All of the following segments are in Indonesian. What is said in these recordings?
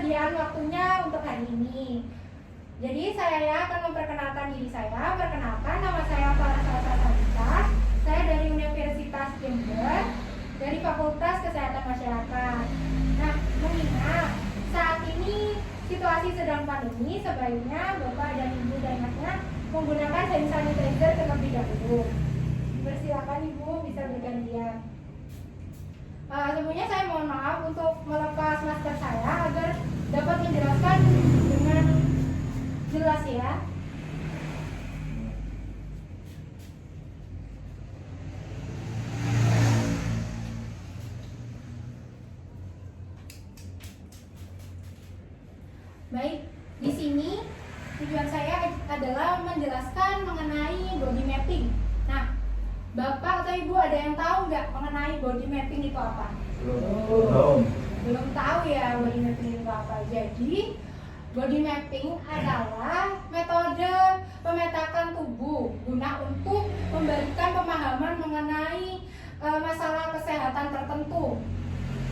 kesediaan waktunya untuk hari ini. Jadi saya akan memperkenalkan diri saya. Perkenalkan, nama saya Farah Salsabila. Saya dari Universitas Jember, dari Fakultas Kesehatan Masyarakat. Nah, mengingat saat ini situasi sedang pandemi, sebaiknya Bapak dan Ibu dan anaknya menggunakan hand sanitizer terlebih dahulu. Persilakan Ibu bisa bergantian. Sebelumnya saya mohon maaf untuk melepas masker saya agar dapat menjelaskan dengan jelas ya. Baik, di sini tujuan saya adalah menjelaskan mengenai body mapping. Nah, Bapak atau Ibu ada yang tahu nggak mengenai body mapping itu apa? Belum tahu ya body mapping itu apa. Jadi, body mapping adalah metode pemetakan tubuh guna untuk memberikan pemahaman mengenai masalah kesehatan tertentu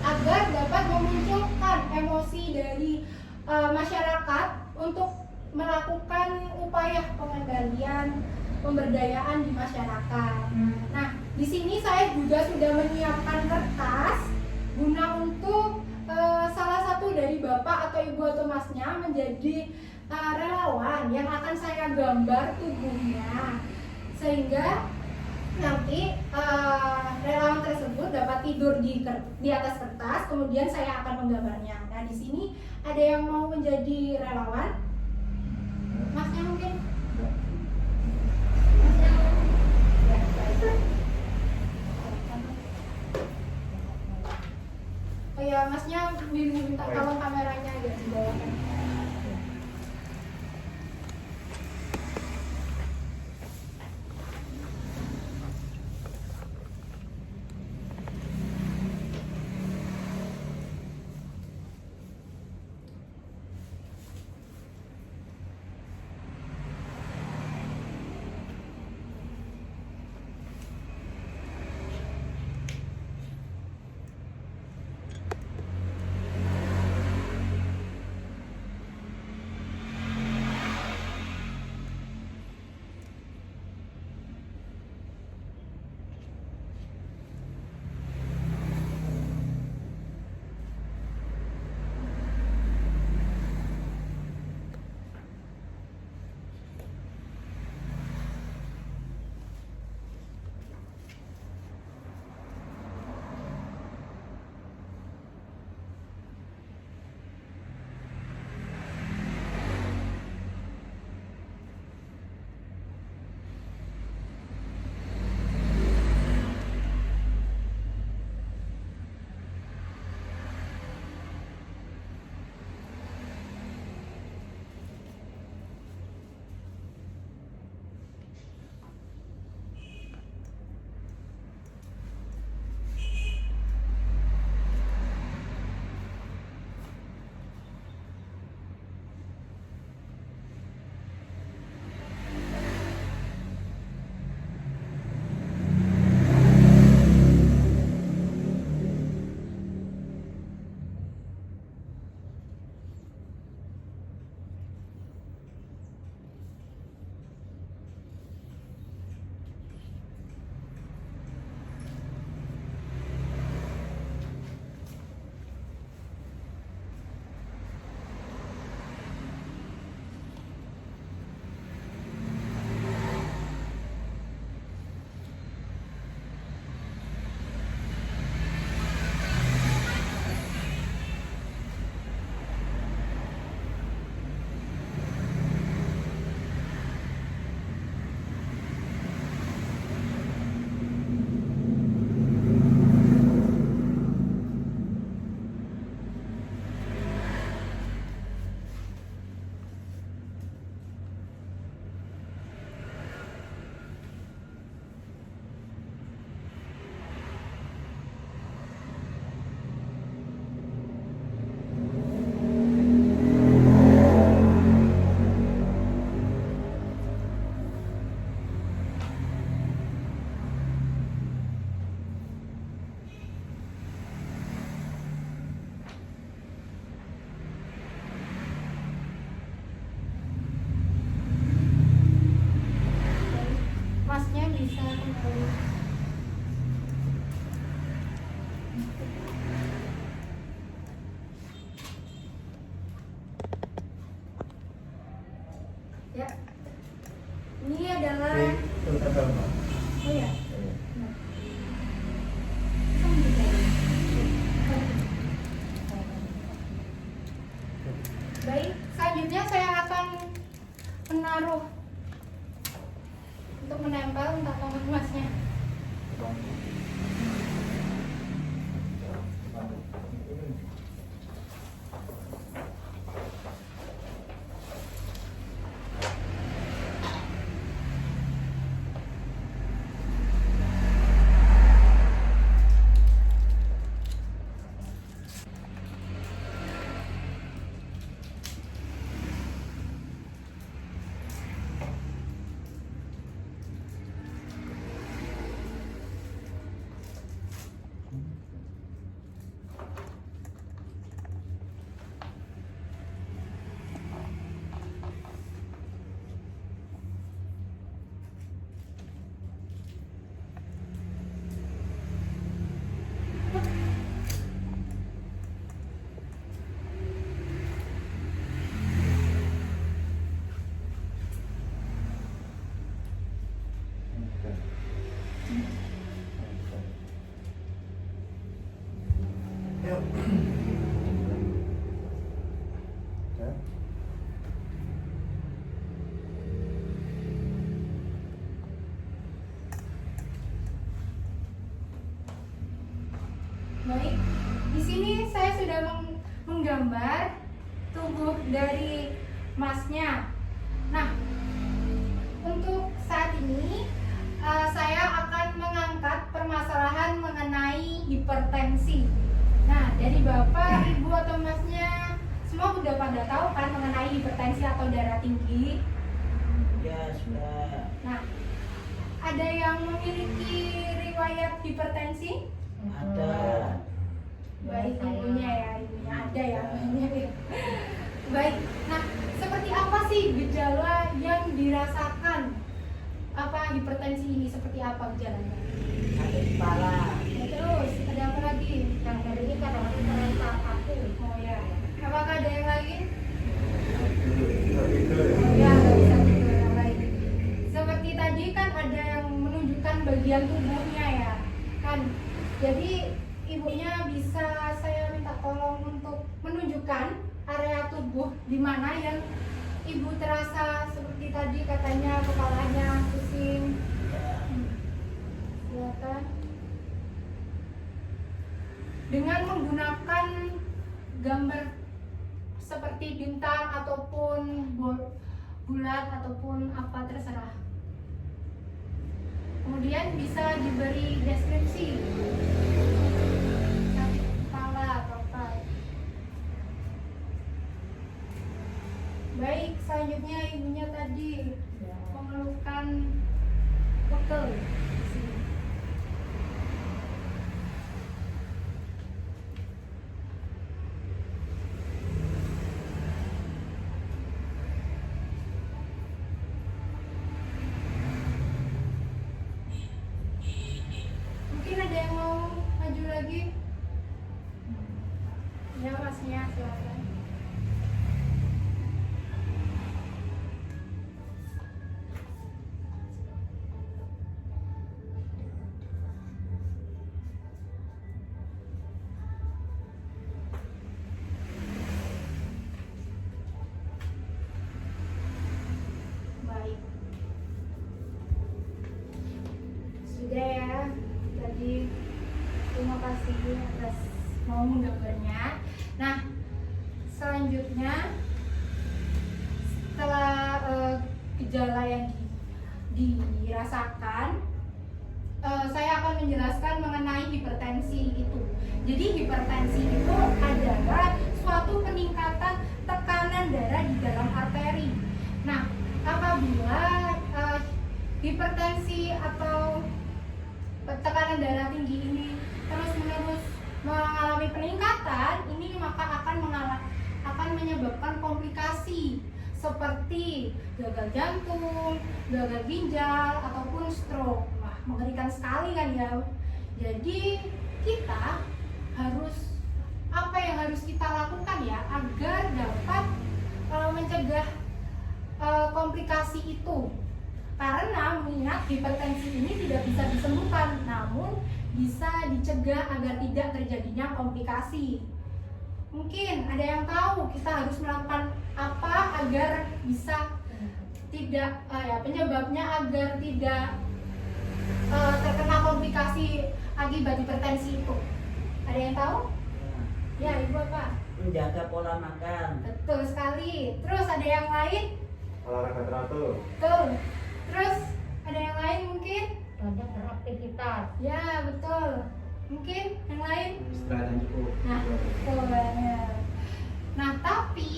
agar dapat memunculkan emosi dari masyarakat untuk melakukan upaya pengendalian pemberdayaan di masyarakat. Nah, di sini saya juga sudah menyiapkan kertas guna untuk salah satu dari Bapak atau Ibu atau Masnya menjadi relawan yang akan saya gambar tubuhnya, sehingga nanti relawan tersebut dapat tidur di atas kertas, kemudian saya akan menggambarnya. Nah, di sini ada yang mau menjadi relawan? Masnya mungkin? Oh ya, Masnya minta tolong kameranya agak dibawahkan. Ya. Ini adalah oh ya. Nah. Baik, selanjutnya saya akan menaruh untuk menempel untuk emasnya. Baik, di sini saya sudah menggambar tubuh dari emasnya. Nah, untuk saat ini saya akan mengangkat permasalahan mengenai hipertensi. Nah, dari Bapak, Ibu atau Masnya semua sudah pada tahu kan mengenai hipertensi atau darah tinggi? Ya, sudah. Nah, ada yang memiliki riwayat hipertensi? Ada. Baik, ibunya ya, ibunya ada ya. Baik, nah seperti apa sih gejala yang dirasakan apa hipertensi ini, seperti apa gejalanya? Sakit kepala. Ya, terus ada apa lagi? Yang dari ini kadang-kadang terasa aku. Oh ya, apakah ada yang lain? Iya. Oh ya, nggak bisa tidur yang lain. Seperti tadi kan ada yang menunjukkan bagian tubuhnya ya, kan? Jadi ibunya bisa saya minta tolong untuk menunjukkan area tubuh di mana yang ibu terasa seperti tadi katanya kepalanya pusing. Silakan. Dengan menggunakan gambar seperti bintang ataupun bulat ataupun apa terserah. Kemudian bisa diberi deskripsi sakit kepala atau apa. Baik, selanjutnya ibunya tadi mengeluhkan pegel di sini. Mungkin ada yang mau maju lagi? Ya, Masnya, silakan. Baik. Sudah ya. Tadi terima kasih atas mau menggambarnya. Nah, selanjutnya setelah gejala yang dirasakan, saya akan menjelaskan mengenai hipertensi itu. Jadi hipertensi itu adalah suatu peningkatan tekanan darah di dalam arteri. Nah, apabila hipertensi atau tekanan darah tinggi ini terus-menerus mengalami peningkatan, ini maka akan menyebabkan komplikasi seperti gagal jantung, gagal ginjal, ataupun stroke. Wah, mengerikan sekali kan ya. Jadi kita harus, apa yang harus kita lakukan ya agar dapat mencegah komplikasi itu. Karena mengingat hipertensi ini tidak bisa disembuhkan, namun bisa dicegah agar tidak terjadinya komplikasi. Mungkin ada yang tahu kita harus melakukan apa agar bisa tidak penyebabnya agar tidak terkena komplikasi akibat hipertensi itu. Ada yang tahu? Ya, Ibu apa? Menjaga pola makan. Betul sekali. Terus ada yang lain? Olahraga teratur. Betul. Terus ada yang lain mungkin? banyak beraktivitas. Ya, betul. Mungkin yang lain? Istirahat yang cukup. Nah, betul banget. Nah, tapi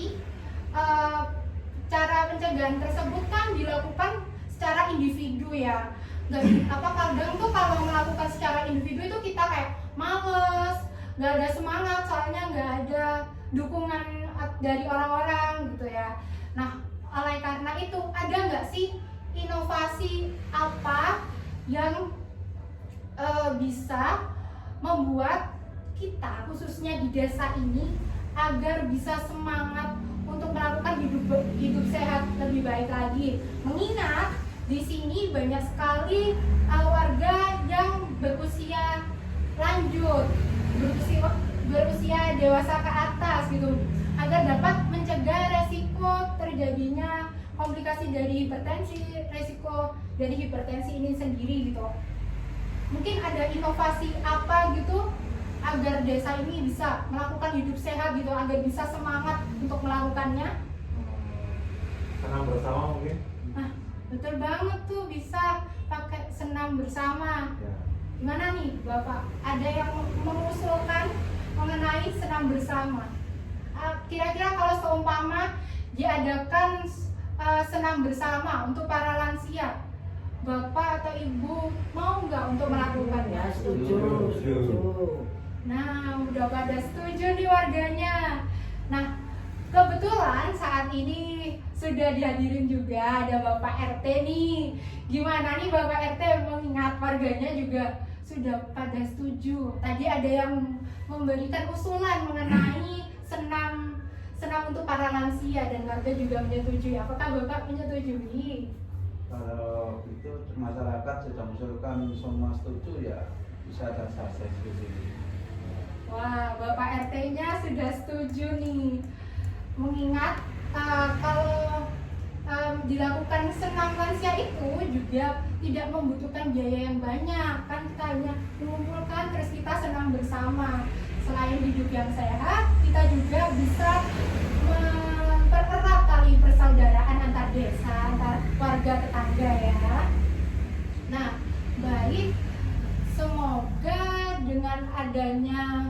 cara pencegahan tersebut kan dilakukan secara individu ya. Dan kadang tuh kalau melakukan secara individu itu kita kayak males, nggak ada semangat soalnya nggak ada dukungan dari orang-orang gitu ya. Nah, oleh karena itu ada nggak sih inovasi apa yang bisa membuat kita khususnya di desa ini agar bisa semangat untuk melakukan hidup sehat lebih baik lagi. Mengingat di sini banyak sekali warga yang berusia lanjut, berusia dewasa ke atas gitu, agar dapat mencegah resiko terjadinya komplikasi dari hipertensi, resiko dari hipertensi ini sendiri gitu. Mungkin ada inovasi apa gitu agar desa ini bisa melakukan hidup sehat gitu, agar bisa semangat untuk melakukannya? Senam bersama mungkin. Nah, betul banget tuh, bisa pakai senam bersama. Ya. Gimana nih Bapak? Ada yang mengusulkan mengenai senam bersama? Kira-kira kalau seumpama diadakan senam bersama untuk para lansia, Bapak atau Ibu mau nggak untuk melakukannya? Ya, setuju. Nah, udah pada setuju nih warganya. Nah, kebetulan saat ini sudah dihadirin juga ada Bapak RT nih. Gimana nih Bapak RT, mengingat warganya juga sudah pada setuju. Tadi ada yang memberikan usulan mengenai senam untuk para lansia dan warga juga menyetujui. Apakah Bapak menyetujui? Kalau itu masyarakat sudah mengusulkan semua setuju ya bisa dan saya setuju. Wah, Bapak RT-nya sudah setuju nih. Mengingat kalau dilakukan senam lansia itu juga tidak membutuhkan biaya yang banyak. Kan kita hanya mengumpulkan terus kita senam bersama. Selain hidup yang sehat, kita juga bisa mempererat tali persaudaraan antar desa, antar warga tetangga ya. Nah, baik, semoga dengan adanya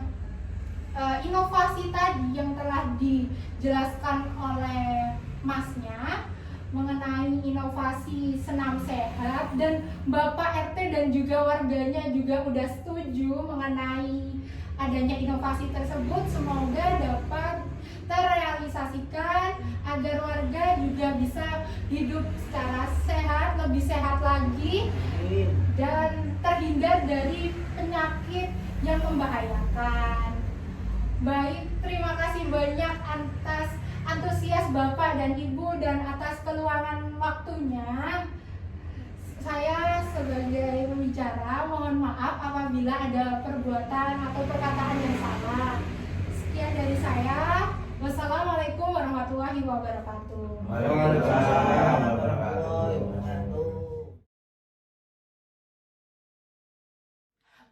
inovasi tadi yang telah dijelaskan oleh Masnya mengenai inovasi senam sehat, dan Bapak RT dan juga warganya juga udah setuju mengenai adanya inovasi tersebut, semoga dapat terrealisasikan agar warga juga bisa hidup secara sehat, lebih sehat lagi dan terhindar dari penyakit yang membahayakan. Baik, terima kasih banyak atas antusias Bapak dan Ibu dan atas keluangan waktunya. Saya sebagai pembicara mohon maaf apabila ada perbuatan atau perkataan yang salah. Sekian dari saya. Wassalamualaikum warahmatullahi wabarakatuh. Waalaikumsalam warahmatullahi wabarakatuh.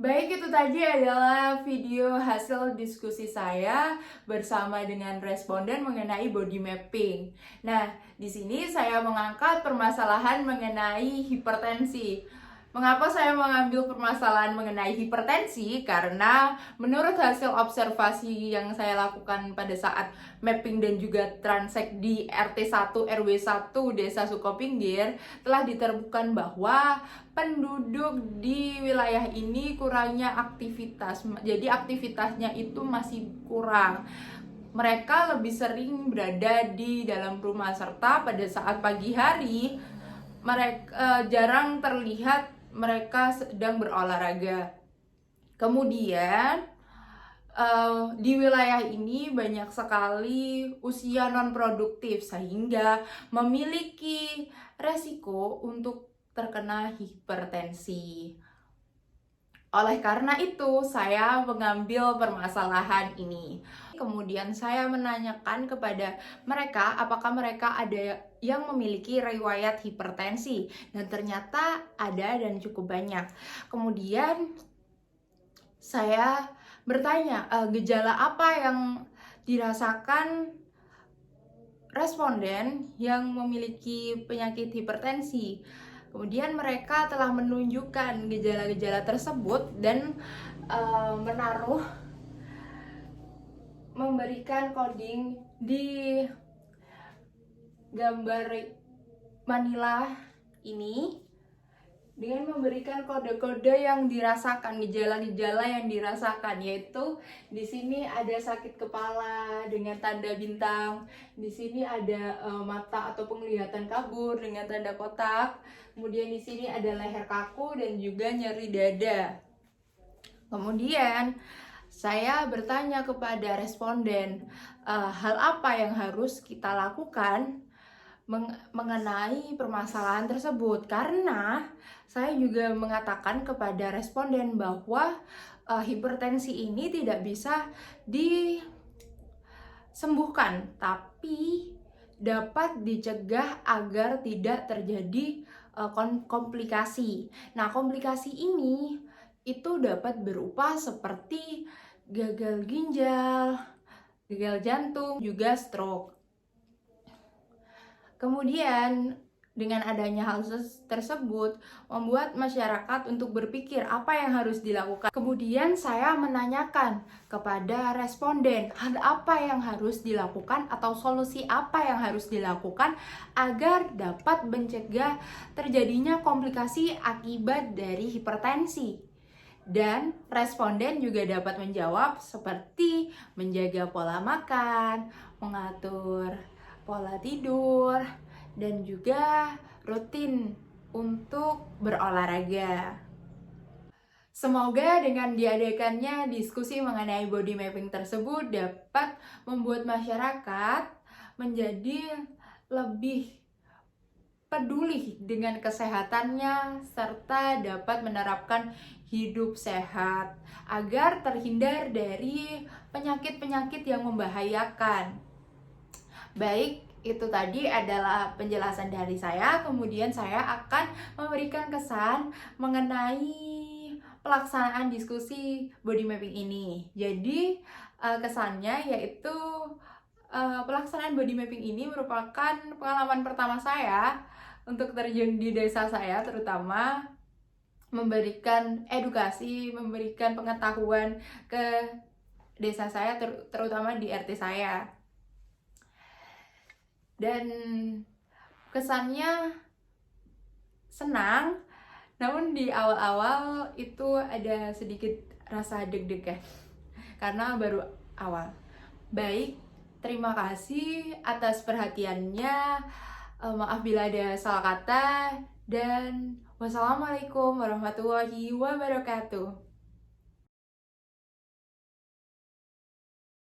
Baik, itu tadi adalah video hasil diskusi saya bersama dengan responden mengenai body mapping. Nah, di sini saya mengangkat permasalahan mengenai hipertensi. Mengapa saya mengambil permasalahan mengenai hipertensi? Karena menurut hasil observasi yang saya lakukan pada saat mapping dan juga transek di RT1 RW1 Desa Sukopinggir, telah ditemukan bahwa penduduk di wilayah ini kurangnya aktivitas. Jadi aktivitasnya itu masih kurang. Mereka lebih sering berada di dalam rumah, serta pada saat pagi hari mereka jarang terlihat mereka sedang berolahraga. Kemudian di wilayah ini banyak sekali usia non-produktif sehingga memiliki resiko untuk terkena hipertensi. Oleh karena itu, saya mengambil permasalahan ini. Kemudian saya menanyakan kepada mereka apakah mereka ada yang memiliki riwayat hipertensi, dan ternyata ada dan cukup banyak. Kemudian saya bertanya gejala apa yang dirasakan responden yang memiliki penyakit hipertensi. Kemudian mereka telah menunjukkan gejala-gejala tersebut dan memberikan coding di gambar Manila ini dengan memberikan kode-kode yang dirasakan, gejala-gejala yang dirasakan, yaitu di sini ada sakit kepala dengan tanda bintang, di sini ada mata atau penglihatan kabur dengan tanda kotak, kemudian di sini ada leher kaku dan juga nyeri dada. Kemudian saya bertanya kepada responden hal apa yang harus kita lakukan mengenai permasalahan tersebut, karena saya juga mengatakan kepada responden bahwa hipertensi ini tidak bisa disembuhkan, tapi dapat dicegah agar tidak terjadi komplikasi. Nah, komplikasi ini itu dapat berupa seperti gagal ginjal, gagal jantung, juga stroke. Kemudian dengan adanya hal tersebut membuat masyarakat untuk berpikir apa yang harus dilakukan. Kemudian saya menanyakan kepada responden hal apa yang harus dilakukan atau solusi apa yang harus dilakukan agar dapat mencegah terjadinya komplikasi akibat dari hipertensi. Dan responden juga dapat menjawab seperti menjaga pola makan, mengatur pola tidur, dan juga rutin untuk berolahraga. Semoga dengan diadakannya diskusi mengenai body mapping tersebut dapat membuat masyarakat menjadi lebih peduli dengan kesehatannya serta dapat menerapkan hidup sehat agar terhindar dari penyakit-penyakit yang membahayakan. Baik, itu tadi adalah penjelasan dari saya. Kemudian saya akan memberikan kesan mengenai pelaksanaan diskusi body mapping ini. Jadi kesannya yaitu pelaksanaan body mapping ini merupakan pengalaman pertama saya untuk terjun di desa saya, terutama memberikan edukasi, memberikan pengetahuan ke desa saya, terutama di RT saya. Dan kesannya senang, namun di awal-awal itu ada sedikit rasa deg-degan karena baru awal. Baik, terima kasih atas perhatiannya. Maaf bila ada salah kata, dan wassalamualaikum warahmatullahi wabarakatuh.